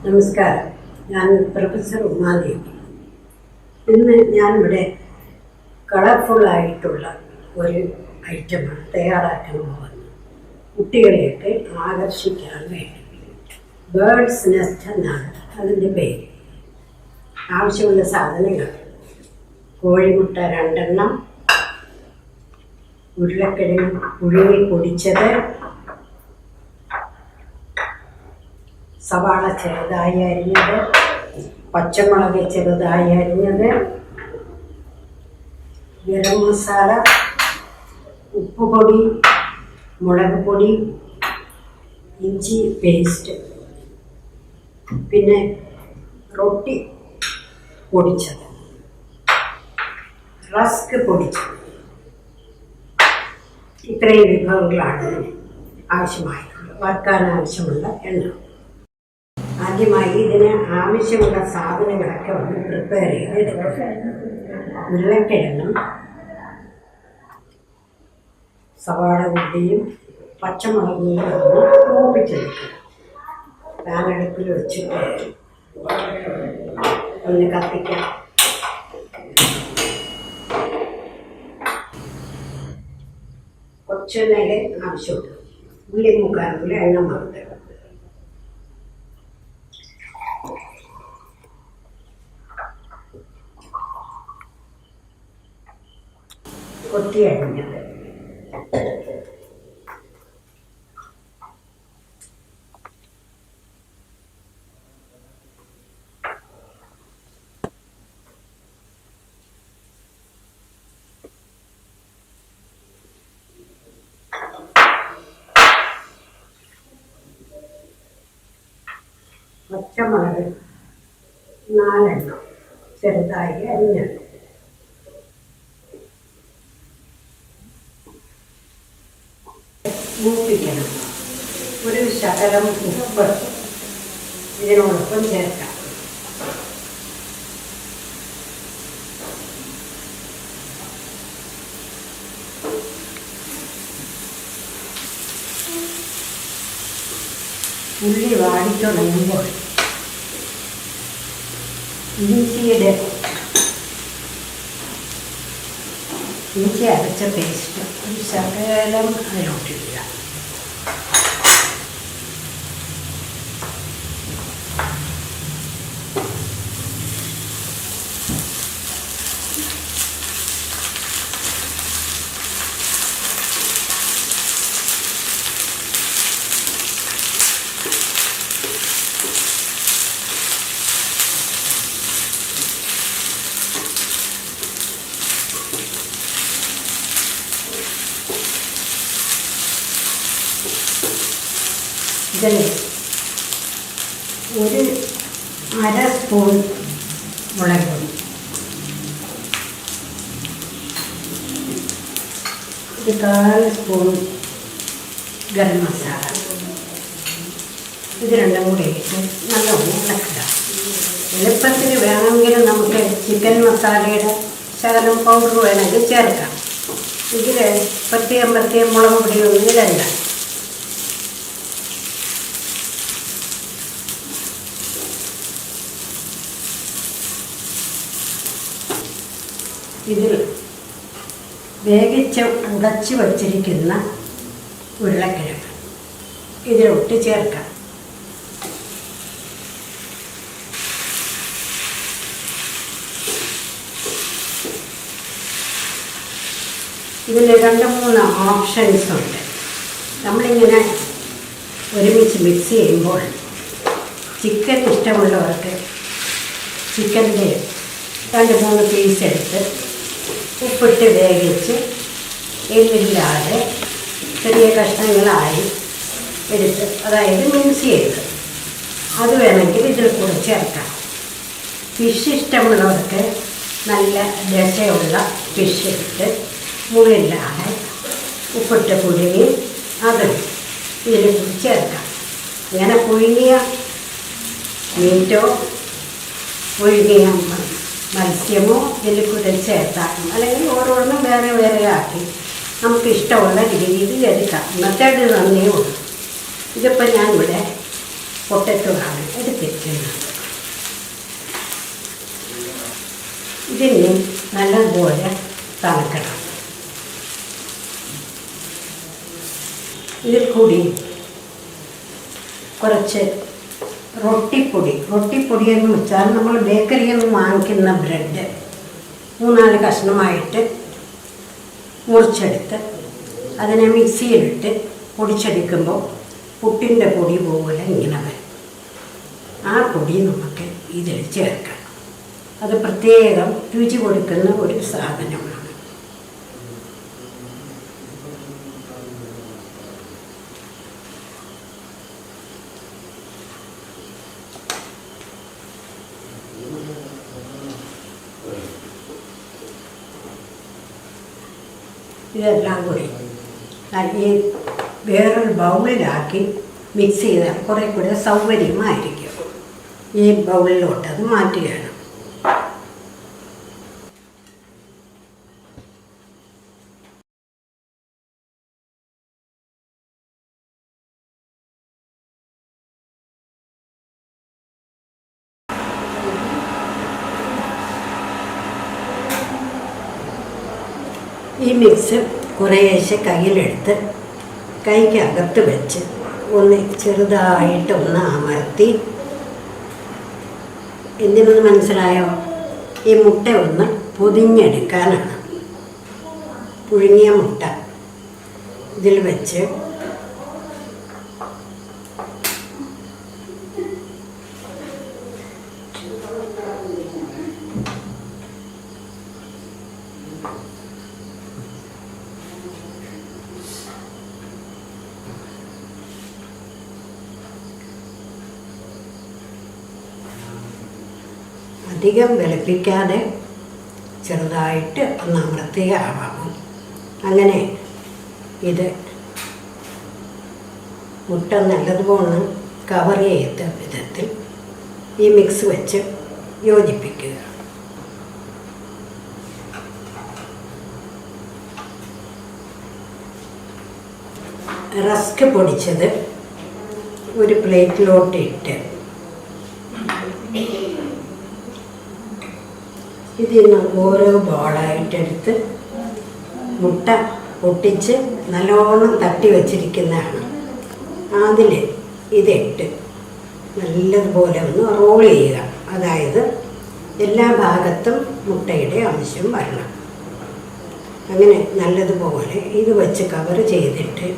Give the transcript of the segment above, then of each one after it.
നമസ്കാരം. ഞാൻ പ്രൊഫസർ ഉമാദേവി. ഇന്ന് ഞാനിവിടെ കളർഫുള്ളായിട്ടുള്ള ഒരു ഐറ്റമാണ് തയ്യാറാക്കാൻ പോകുന്നത്. കുട്ടികളെയൊക്കെ ആകർഷിക്കാൻ വേണ്ടി ബേർഡ്സ് നെസ്റ്റ് എന്നാണ് അതിൻ്റെ പേര്. ആവശ്യമുള്ള സാധനങ്ങൾ: കോഴിമുട്ട 2 എണ്ണം, ഉരുളക്കിഴങ്ങ് പുഴുങ്ങി പൊടിച്ചത്, സവാള ചെറുതായി അരിഞ്ഞത്, പച്ചമുളക് ചെറുതായി അരിഞ്ഞത്, ഗരം മസാല, ഉപ്പുപൊടി, മുളക് പൊടി, ഇഞ്ചി പേസ്റ്റ്, പിന്നെ റൊട്ടി പൊടിച്ചത്, റസ്ക് പൊടിച്ചത്. ഇത്രയും വിഭവങ്ങളാണ് ആവശ്യമായിട്ടുള്ളത്. വറുക്കാൻ ആവശ്യമുള്ള എണ്ണ. ആദ്യമായി ഇതിന് ആവശ്യമുള്ള സാധനങ്ങളൊക്കെ ഒന്ന് പ്രിപ്പയർ ചെയ്തെടുക്കുക. ഉരുളക്കിഴങ്ങും സവാള ഉള്ളിയും പച്ചമുളകും ഒന്ന് മൂപ്പിച്ചെടുക്കുക. പാനടുപ്പിൽ വെച്ചിട്ട് ഒന്ന് കത്തിക്കാം. കുറച്ച് നേരം ആവശ്യമുണ്ട്. ഉള്ളി മൂക്കാനുള്ള എണ്ണ മറക്കുക. കൊത്തി അരിഞ്ഞത്, പച്ചമുളക് 4 എണ്ണം ചെറുതായി അരിഞ്ഞത്, മൂപ്പിക്കണം. ഒരു ശകലം ഉപ്പ് ഇതിനോടൊപ്പം ചേർക്കാം. ഉള്ളി വാടിത്തുടങ്ങുമ്പോൾ ഇഞ്ചി അരച്ച പേസ്റ്റ് ഒരു ശകലം അതിലോട്ടിടുക. ഇതിൽ ഒരു 1/2 സ്പൂൺ മുളക് പൊടി, ഒരു 1/4 സ്പൂൺ ഗരം മസാല, ഇത് രണ്ടും കൂടി ഇട്ട് നല്ലോണം ഇളക്കുക. എളുപ്പത്തിന് വേണമെങ്കിൽ നമുക്ക് ചിക്കൻ മസാലയുടെ ശകലം പൗഡർ വേണമെങ്കിൽ ചേർക്കാം. ഇതിൽ പ്രത്യേകം മുളക് പൊടിയൊന്നും ഇടണ്ട. ഇതിൽ വേവിച്ച് ഉടച്ച് വച്ചിരിക്കുന്ന ഉരുളക്കിഴങ്ങ് ഇതിലൊട്ട് ചേർക്കാം. ഇതിൽ 2-3 ഓപ്ഷൻസ് ഉണ്ട്. നമ്മളിങ്ങനെ ഒരുമിച്ച് മിക്സ് ചെയ്യുമ്പോൾ ചിക്കൻ ഇഷ്ടമുള്ളവർക്ക് ചിക്കൻ്റെ 2-3 പീസ് എടുത്ത് ഉപ്പിട്ട് വേവിച്ച് എല്ലില്ലാതെ ചെറിയ കഷ്ണങ്ങളായി എടുത്ത്, അതായത് മിക്സ് ചെയ്ത് അത് വേണമെങ്കിൽ ഇതിൽ കൂടെ ചേർക്കാം. ഫിഷ് ഇഷ്ടമുള്ളവർക്ക് നല്ല രസമുള്ള ഫിഷ് ഇട്ട് മുള്ളില്ലാതെ ഉപ്പിട്ട് പുഴുങ്ങി അത് ഇതിൽ കൂടി ചേർക്കാം. ഇങ്ങനെ പുഴുങ്ങിയ മീറ്റോ പുഴുങ്ങിയ മത്സ്യമോ ഇതിൽ കൂടെ ചേർത്താക്കും. അല്ലെങ്കിൽ ഓരോന്നും വേറെ ആക്കി നമുക്ക് ഇഷ്ടമുള്ള രീതിയിൽ എടുക്കാം. മെത്തേഡ് തന്നേ ഉള്ളൂ. ഇതിപ്പോൾ ഞാനിവിടെ പൊട്ടറ്റോ ആണ് എടുത്തിരിക്കുന്നത്. ഇതിന് നല്ലതുപോലെ തണുക്കണം. ഇതിൽ കൂടി കുറച്ച് റൊട്ടിപ്പൊടി എന്ന് വെച്ചാൽ നമ്മൾ ബേക്കറിയിൽ നിന്ന് വാങ്ങിക്കുന്ന ബ്രെഡ് 3-4 കഷ്ണമായിട്ട് മുറിച്ചെടുത്ത് അതിനെ മിക്സിയിലിട്ട് പൊടിച്ചെടുക്കുമ്പോൾ പുട്ടിൻ്റെ പൊടി പോലെ ഇങ്ങനെ വരും. ആ പൊടി നമുക്ക് ഇതിൽ ചേർക്കാം. അത് പ്രത്യേകം രുചി കൊടുക്കുന്ന ഒരു സാധനമാണ്. ഇതെല്ലാം കൂടി ഈ വേറൊരു ബൗളിലാക്കി മിക്സ് ചെയ്താൽ കുറേ കൂടെ സൗകര്യമായിരിക്കും. ഈ ബൗളിലോട്ട് അത് മാറ്റുകയാണ്. ഈ മിക്സ് കുറേശ്ശെ കയ്യിലെടുത്ത് കൈക്കകത്ത് വെച്ച് ഒന്ന് ചെറുതായിട്ടൊന്ന് അമർത്തി, എന്തിനൊന്ന് മനസ്സിലായോ? ഈ മുട്ട ഒന്ന് പൊതിഞ്ഞെടുക്കാനാണ്. പുഴുങ്ങിയ മുട്ട ഇതിൽ വെച്ച് അധികം വെളുപ്പിക്കാതെ ചെറുതായിട്ട് ഒന്ന് അമർത്തിയാവാം. അങ്ങനെ ഇത് മുട്ട നല്ലതുപോലെ കവർ ചെയ്ത വിധത്തിൽ ഈ മിക്സ് വെച്ച് യോജിപ്പിക്കുക. റസ്ക് പൊടിച്ചത് ഒരു പ്ലേറ്റിലോട്ട് ഇട്ട് ഇതിൽ നിന്ന് ഓരോ ബോളായിട്ടെടുത്ത് മുട്ട പൊട്ടിച്ച് നല്ലോണം തട്ടി വച്ചിരിക്കുന്നതാണ്. അതിൽ ഇതിട്ട് നല്ലതുപോലെ ഒന്ന് റോൾ ചെയ്യുക. അതായത് എല്ലാ ഭാഗത്തും മുട്ടയുടെ അംശം വരണം. അങ്ങനെ നല്ലതുപോലെ ഇത് വെച്ച് കവർ ചെയ്തിട്ട്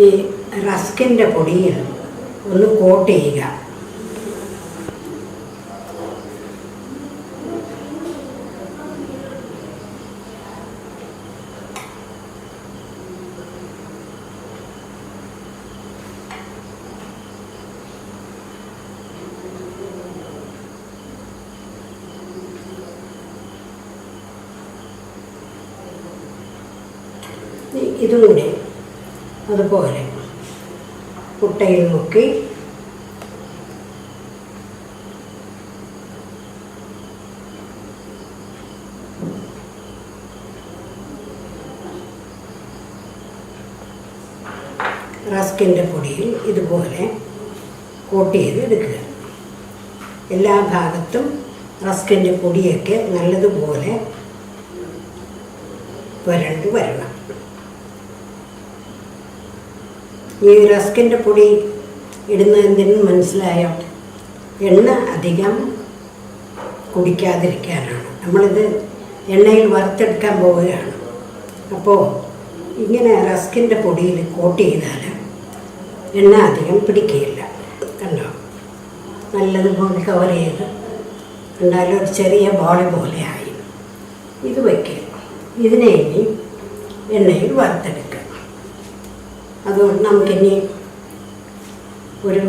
ഈ റസ്കിൻ്റെ പൊടിയിൽ ഒന്ന് കോട്ട് ചെയ്യുക. ഇതും കൂടി അതുപോലെ മുട്ടയിൽ മുക്കി റസ്കിൻ്റെ പൊടിയിൽ ഇതുപോലെ കോട്ട് ചെയ്ത് എടുക്കുക. എല്ലാ ഭാഗത്തും റസ്കിൻ്റെ പൊടിയൊക്കെ നല്ലതുപോലെ പുരണ്ട് വരണം. ഈ റസ്കിൻ്റെ പൊടി ഇടുന്നതെന്തിനു മനസ്സിലായോ? എണ്ണ അധികം കുടിക്കാതിരിക്കാനാണ്. നമ്മളിത് എണ്ണയിൽ വറുത്തെടുക്കാൻ പോവുകയാണ്. അപ്പോൾ ഇങ്ങനെ റസ്കിൻ്റെ പൊടിയിൽ കോട്ട് ചെയ്താൽ എണ്ണ അധികം പിടിക്കുകയില്ല. കണ്ടോ? നല്ലതുപോലെ കവർ ചെയ്ത് ഉണ്ടായാലും ഒരു ചെറിയ ബോൾ പോലെ ആയി. ഇത് വയ്ക്കുക. ഇതിനെ ഇനി എണ്ണയിൽ വറുത്തെടുക്കുക. അതുകൊണ്ട് നമുക്കിനി ഒരു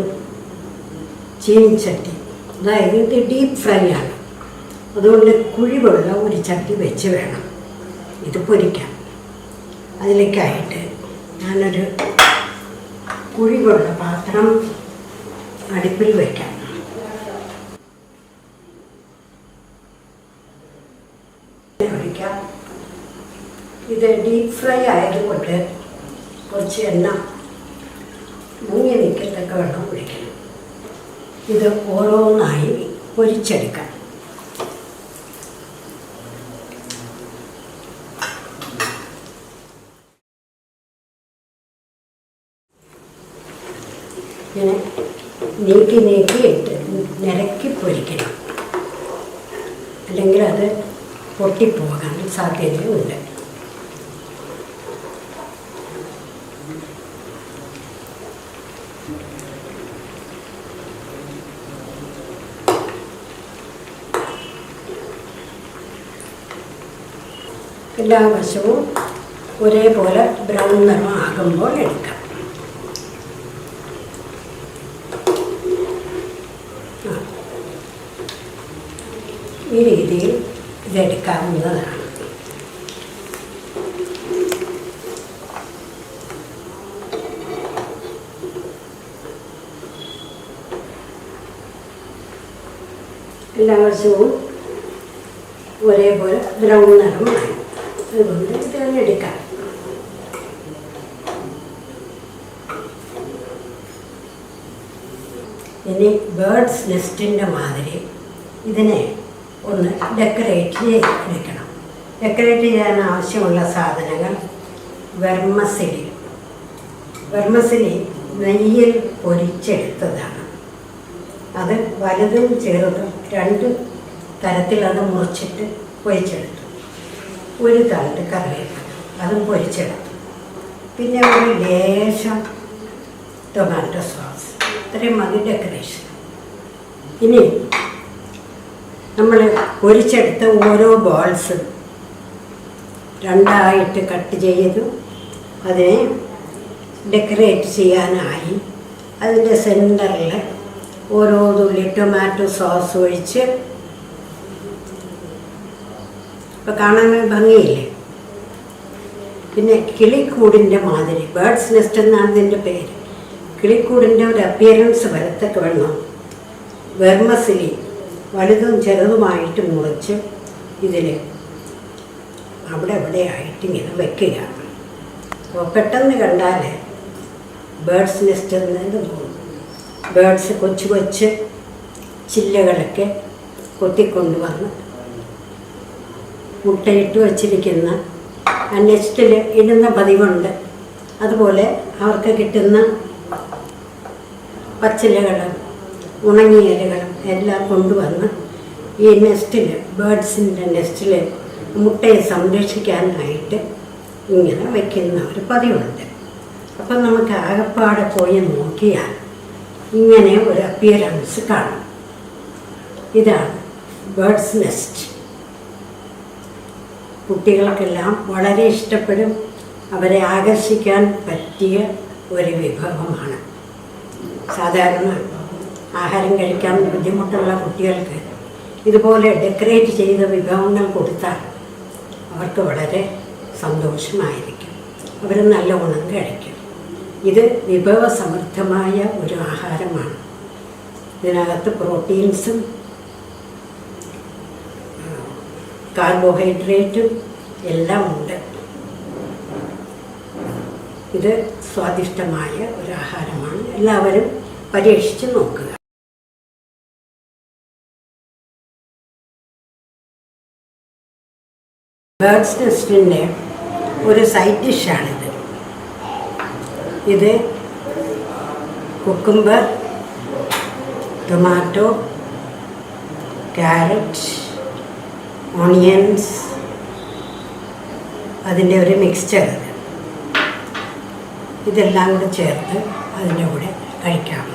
ചീനിച്ചട്ടി, അതായത് ഇത് ഡീപ്പ് ഫ്രൈ ആണ്, അതുകൊണ്ട് കുഴിവുള്ള ഒരു ചട്ടി വെച്ച് വേണം ഇത് പൊരിക്കാൻ. അതിലേക്കായിട്ട് ഞാനൊരു കുഴിവുള്ള പാത്രം അടുപ്പിൽ വയ്ക്കാം. ഒഴിക്കാം. ഇത് ഡീപ്പ് ഫ്രൈ ആയതുകൊണ്ട് കുറച്ച് എണ്ണ മുങ്ങി നിൽക്കട്ടെ. ആവശ്യത്തിലൊക്കെ വെള്ളം ഒഴിക്കണം. ഇത് ഓരോന്നായി പൊരിച്ചെടുക്കാം. ഇങ്ങനെ നീക്കി ഇട്ട് നിരക്കി പൊരിക്കണം, അല്ലെങ്കിൽ അത് പൊട്ടിപ്പോകാൻ സാധ്യതയുണ്ട്. എല്ലാ വശവും ഒരേപോലെ ബ്രൗൺ നിറം ആകുമ്പോൾ എടുക്കാം. ഈ രീതിയിൽ ഇതെടുക്കാവുന്നതാണ്. എല്ലാ വശവും ഒരേപോലെ ബ്രൗൺ നിറമായി, അതുകൊണ്ട് ഇതെല്ലാം എടുക്കാം. ഇനി ബേർഡ്സ് നെസ്റ്റിൻ്റെ മാതിരി ഇതിനെ ഒന്ന് ഡെക്കറേറ്റ് ചെയ്തെടുക്കണം. ഡെക്കറേറ്റ് ചെയ്യാൻ ആവശ്യമുള്ള സാധനങ്ങൾ വെർമസിലി. വെർമസിലി നെയ്യിൽ പൊരിച്ചെടുത്തതാണ്. അത് വലുതും ചെറുതും 2 തരത്തിൽ അത് മുറിച്ചിട്ട് പൊരിച്ചെടുത്തു. ഒരു തണ്ട് കറിവേപ്പില അതും പൊരിച്ചെടുത്തു. പിന്നെ ഒരു ലേശം ടൊമാറ്റോ സോസ്. ഇത്രയും മതി ഡെക്കറേഷൻ. ഇനി നമ്മൾ പൊരിച്ചെടുത്ത ഓരോ ബോൾസും 2ആയിട്ട് കട്ട് ചെയ്തു അതിനെ ഡെക്കറേറ്റ് ചെയ്യാനായി അതിൻ്റെ സെൻറ്ററിൽ ഓരോ തുള്ളി ടൊമാറ്റോ സോസ് ഒഴിച്ച്, ഇപ്പോൾ കാണാൻ ഭംഗിയില്ലേ. പിന്നെ കിളിക്കൂടിൻ്റെ മാതിരി, ബേർഡ്സ് നെസ്റ്റ് എന്നാണ് ഇതിൻ്റെ പേര്. കിളിക്കൂടിൻ്റെ ഒരു അപ്പിയറൻസ് വരത്തൊക്കെ വേണം വെർമസിലി വലുതും ചെറുതുമായിട്ട് മുറിച്ച് ഇതിൽ അവിടെ എവിടെയായിട്ട് ഇങ്ങനെ വയ്ക്കുക. അപ്പോൾ പെട്ടെന്ന് കണ്ടാൽ ബേർഡ്സ് നെസ്റ്റ് എന്നതിന് തോന്നും. ബേർഡ്സ് കൊച്ചു കൊച്ച് ചില്ലകളൊക്കെ കൊത്തിക്കൊണ്ടുവന്ന് മുട്ടയിട്ട് വച്ചിരിക്കുന്ന ആ നെസ്റ്റിൽ ഇടുന്ന പതിവുണ്ട്. അതുപോലെ അവർക്ക് കിട്ടുന്ന പച്ചിലകളും ഉണങ്ങിയ ഇലകളും എല്ലാം കൊണ്ടുവന്ന് ഈ നെസ്റ്റിൽ, ബേർഡ്സിൻ്റെ നെസ്റ്റിൽ മുട്ടയെ സംരക്ഷിക്കാനായിട്ട് ഇങ്ങനെ വയ്ക്കുന്ന ഒരു പതിവുണ്ട്. അപ്പം നമുക്ക് ആകപ്പാടെ പോയി നോക്കിയാൽ ഇങ്ങനെ ഒരു അപ്പിയറൻസ് കാണും. ഇതാണ് ബേർഡ്സ് നെസ്റ്റ്. കുട്ടികൾക്കെല്ലാം വളരെ ഇഷ്ടപ്പെടും. അവരെ ആകർഷിക്കാൻ പറ്റിയ ഒരു വിഭവമാണ്. സാധാരണ ആഹാരം കഴിക്കാൻ ബുദ്ധിമുട്ടുള്ള കുട്ടികൾക്ക് ഇതുപോലെ ഡെക്കറേറ്റ് ചെയ്ത വിഭവങ്ങൾ കൊടുത്താൽ അവർക്ക് വളരെ സന്തോഷമായിരിക്കും. അവർ നല്ലവണ്ണം കഴിക്കും. ഇത് വിഭവസമൃദ്ധമായ ഒരു ആഹാരമാണ്. ഇതിനകത്ത് പ്രോട്ടീൻസും കാർബോഹൈഡ്രേറ്റും എല്ലാം ഉണ്ട്. ഇത് സ്വാദിഷ്ടമായ ഒരു ആഹാരമാണ്. എല്ലാവരും പരീക്ഷിച്ച് നോക്കുക. ബേർഡ്സ് നെസ്റ്റിൻ്റെ ഒരു സൈഡ് ഡിഷാണിത്. ഇത് കുക്കുംബർ, ടൊമാറ്റോ, ക്യാരറ്റ്, ഓണിയൻസ്, അതിൻ്റെ ഒരു മിക്സ്ചർ. ഇതെല്ലാം കൂടെ ചേർത്ത് അതിൻ്റെ കൂടെ കഴിക്കാം.